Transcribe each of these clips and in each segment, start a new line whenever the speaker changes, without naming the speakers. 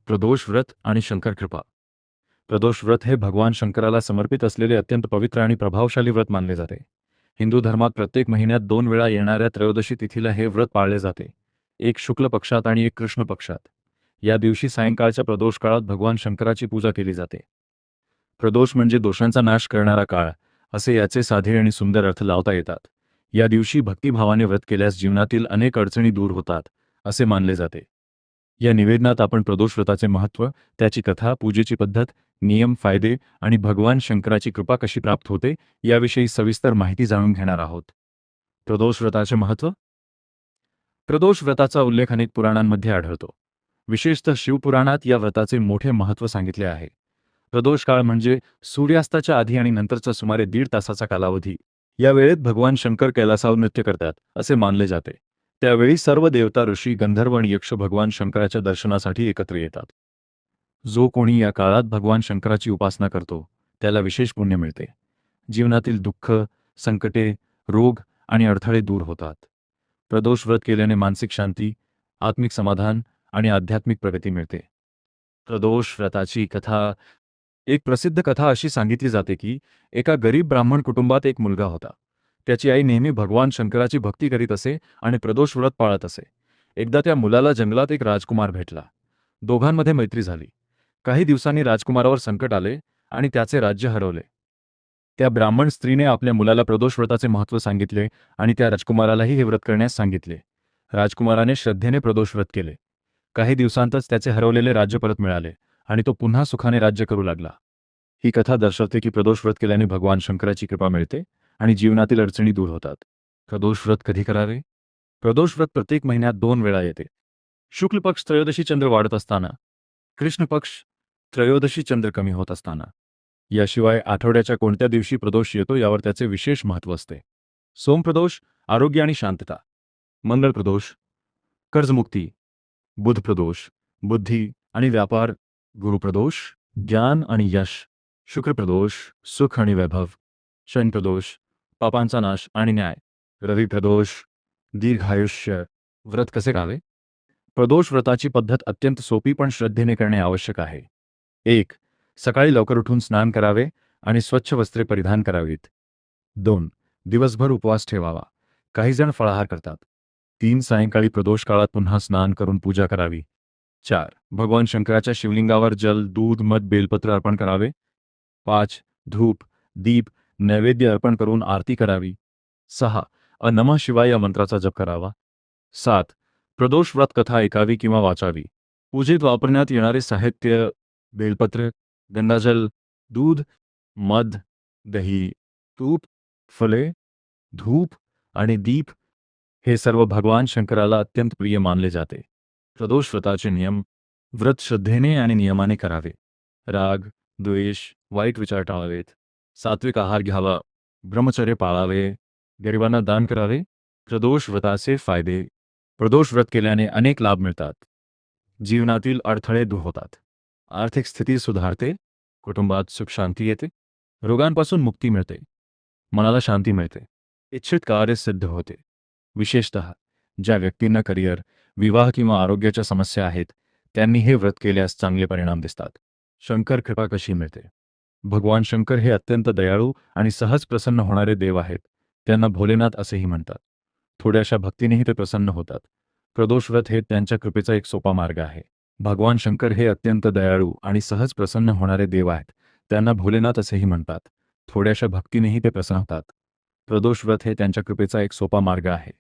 प्रदोष व्रत आणि शंकर कृपा. प्रदोष व्रत हे भगवान शंकराला समर्पित असलेले अत्यंत पवित्र आणि प्रभावशाली व्रत मानले जाते. हिंदू धर्मात प्रत्येक महिन्यात 2 वेळा येणाऱ्या त्रयोदशी तिथीला हे व्रत पाळले जाते. एक शुक्ल पक्षात आणि एक कृष्ण पक्षात. या दिवशी सायंकाळच्या प्रदोष काळात भगवान शंकराची पूजा केली जाते. प्रदोष म्हणजे दोषांचा नाश करणारा काळ, असे याचे साधे आणि सुंदर अर्थ लावता येतात. या दिवशी भक्तिभावाने व्रत केल्यास जीवनातील अनेक अडचणी दूर होतात, असे मानले जाते. या निवेदनात आपण प्रदोष व्रताचे महत्त्व, त्याची कथा, पूजेची पद्धत, नियम, फायदे आणि भगवान शंकराची कृपा कशी प्राप्त होते याविषयी सविस्तर माहिती जाणून घेणार आहोत. प्रदोष व्रताचे महत्त्व. प्रदोष व्रताचा उल्लेख अनेक पुराणांमध्ये आढळतो. विशेषतः शिवपुराणात या व्रताचे मोठे महत्त्व सांगितले आहे. प्रदोष काळ म्हणजे सूर्यास्ताच्या आधी आणि नंतरचा सुमारे 1.5 तासाचा कालावधी. या वेळेत भगवान शंकर कैलासावर नृत्य करतात, असे मानले जाते. त्यावेळी सर्व देवता, ऋषी, गंधर्व आणि यक्ष भगवान शंकराच्या दर्शनासाठी एकत्र येतात. जो कोणी या काळात भगवान शंकराची उपासना करतो, त्याला विशेष पुण्य मिळते. जीवनातील दुःख, संकटे, रोग आणि अडथळे दूर होतात. प्रदोष व्रत केल्याने मानसिक शांती, आत्मिक समाधान आणि आध्यात्मिक प्रगती मिळते. प्रदोष व्रताची कथा. एक प्रसिद्ध कथा अशी सांगितली जाते की एका गरीब ब्राह्मण कुटुंबात एक मुलगा होता. त्याची आई नेहमी भगवान शंकराची भक्ती करीत असे आणि प्रदोष व्रत पाळत असे. एकदा त्या मुलाला जंगलात एक राजकुमार भेटला. दोघांमध्ये मैत्री झाली. काही दिवसांनी राजकुमारावर संकट आले आणि त्याचे राज्य हरवले. त्या ब्राह्मण स्त्रीने आपल्या मुलाला प्रदोष व्रताचे महत्त्व सांगितले आणि त्या राजकुमारालाही हे व्रत करण्यास सांगितले. राजकुमाराने श्रद्धेने प्रदोष व्रत केले. काही दिवसांतच त्याचे हरवलेले राज्य परत मिळाले आणि तो पुन्हा सुखाने राज्य करू लागला. ही कथा दर्शवते की प्रदोष व्रत केल्याने भगवान शंकराची कृपा मिळते आणि जीवनातील अडचणी दूर होतात. प्रदोष व्रत कधी करावे? प्रदोष व्रत प्रत्येक महिन्यात 2 वेळा येते. शुक्ल पक्ष त्रयोदशी चंद्र वाढत असताना, कृष्ण पक्ष त्रयोदशी चंद्र कमी होत असताना. याशिवाय आठवड्याच्या कोणत्या दिवशी प्रदोष येतो यावर त्याचे विशेष महत्त्व असते. सोमप्रदोष आरोग्य आणि शांतता. मंगळ प्रदोष कर्जमुक्ती. बुध प्रदोष बुद्धी आणि व्यापार. गुरुप्रदोष ज्ञान आणि यश. शुक्र प्रदोष सुख आणि वैभव. शनी प्रदोष पापांचा नाश आणि न्याय. रवी प्रदोष दीर्घायुष्य. व्रत कसे करावे? प्रदोष व्रताची पद्धत अत्यंत सोपी पण श्रद्धेने करणे आवश्यक आहे. 1. सकाळी लवकर उठून स्नान करावे आणि स्वच्छ वस्त्रे परिधान करावीत. 2. दिवसभर उपवास ठेवावा. काही जण फळाहार करतात. 3. सायंकाळी प्रदोष काळात पुन्हा स्नान करून पूजा करावी. 4. भगवान शंकराच्या शिवलिंगावर जल, दूध, मध, बेलपत्र अर्पण करावे. 5. धूप, दीप, नैवेद्य अर्पण करून आरती करावी. 6. नमः शिवाय या मंत्राचा जप करावा. 7. प्रदोष व्रत कथा ऐकावी किंवा वाचावी. पूजेत वापरण्यात येणारे साहित्य: बेलपत्र, गंगाजल, दूध, मध, दही, तूप, फळे, धूप आणि दीप हे सर्व भगवान शंकराला अत्यंत प्रिय मानले जाते. प्रदोष व्रताचे नियम. व्रत श्रद्धेने आणि नियमाने करावे. राग, द्वेष, वाईट विचार टाळावेत. सात्विक आहार घ्यावा. ब्रह्मचर्य पाळावे. गरिबांना दान करावे. प्रदोष व्रताचे फायदे. प्रदोष व्रत केल्याने अनेक लाभ मिळतात. जीवनातील अडथळे दूर होतात. आर्थिक स्थिती सुधारते. कुटुंबात सुख शांती येते. रोगांपासून मुक्ती मिळते. मनाला शांती मिळते. इच्छित कार्य सिद्ध होते. विशेषतः ज्या व्यक्तींना करिअर, विवाह किंवा आरोग्याच्या समस्या आहेत, त्यांनी हे व्रत केल्यास चांगले परिणाम दिसतात. शंकर कृपा कशी मिळते? भगवान शंकर हे अत्यंत दयाळू आणि सहज प्रसन्न होणारे देव आहेत. त्यांना भोलेनाथ असेही म्हणतात. थोड्याशा भक्तीनेही ते प्रसन्न होतात. प्रदोष व्रत हे त्यांच्या कृपेचा एक सोपा मार्ग आहे. भगवान शंकर हे अत्यंत दयाळू आणि सहज प्रसन्न होणारे देव आहेत. त्यांना भोलेनाथ असेही म्हणतात. थोड्याशा भक्तीनेही ते प्रसन्न होतात. प्रदोष व्रत हे त्यांच्या कृपेचा एक सोपा मार्ग आहे.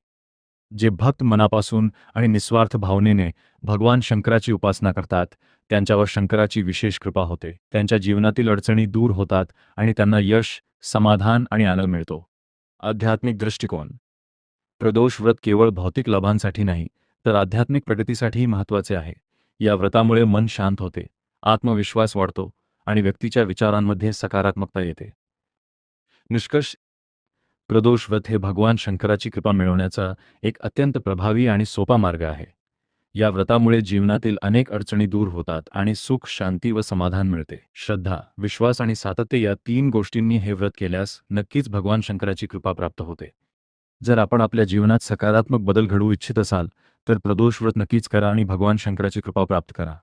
जे भक्त मनापासून आणि निस्वार्थ भावनेने भगवान शंकराची उपासना करतात, त्यांच्यावर शंकराची विशेष कृपा होते. त्यांच्या जीवनातील अडचणी दूर होतात आणि त्यांना यश, समाधान आणि आनंद मिळतो. आध्यात्मिक दृष्टिकोन. प्रदोष व्रत केवळ भौतिक लाभांसाठी नाही, तर आध्यात्मिक प्रगतीसाठीही महत्त्वाचे आहे. या व्रतामुळे मन शांत होते, आत्मविश्वास वाढतो आणि व्यक्तीच्या विचारांमध्ये सकारात्मकता येते. निष्कर्ष. प्रदोष व्रत हे भगवान शंकराची कृपा मिळवण्याचा एक अत्यंत प्रभावी आणि सोपा मार्ग आहे. या व्रतामुळे जीवनातील अनेक अडचणी दूर होतात आणि सुख, शांती व समाधान मिळते. श्रद्धा, विश्वास आणि सातत्य या 3 गोष्टींनी हे व्रत केल्यास नक्कीच भगवान शंकराची कृपा प्राप्त होते. जर आपण आपल्या जीवनात सकारात्मक बदल घडवू इच्छित असाल तर प्रदोष व्रत नक्कीच करा आणि भगवान शंकराची कृपा प्राप्त करा.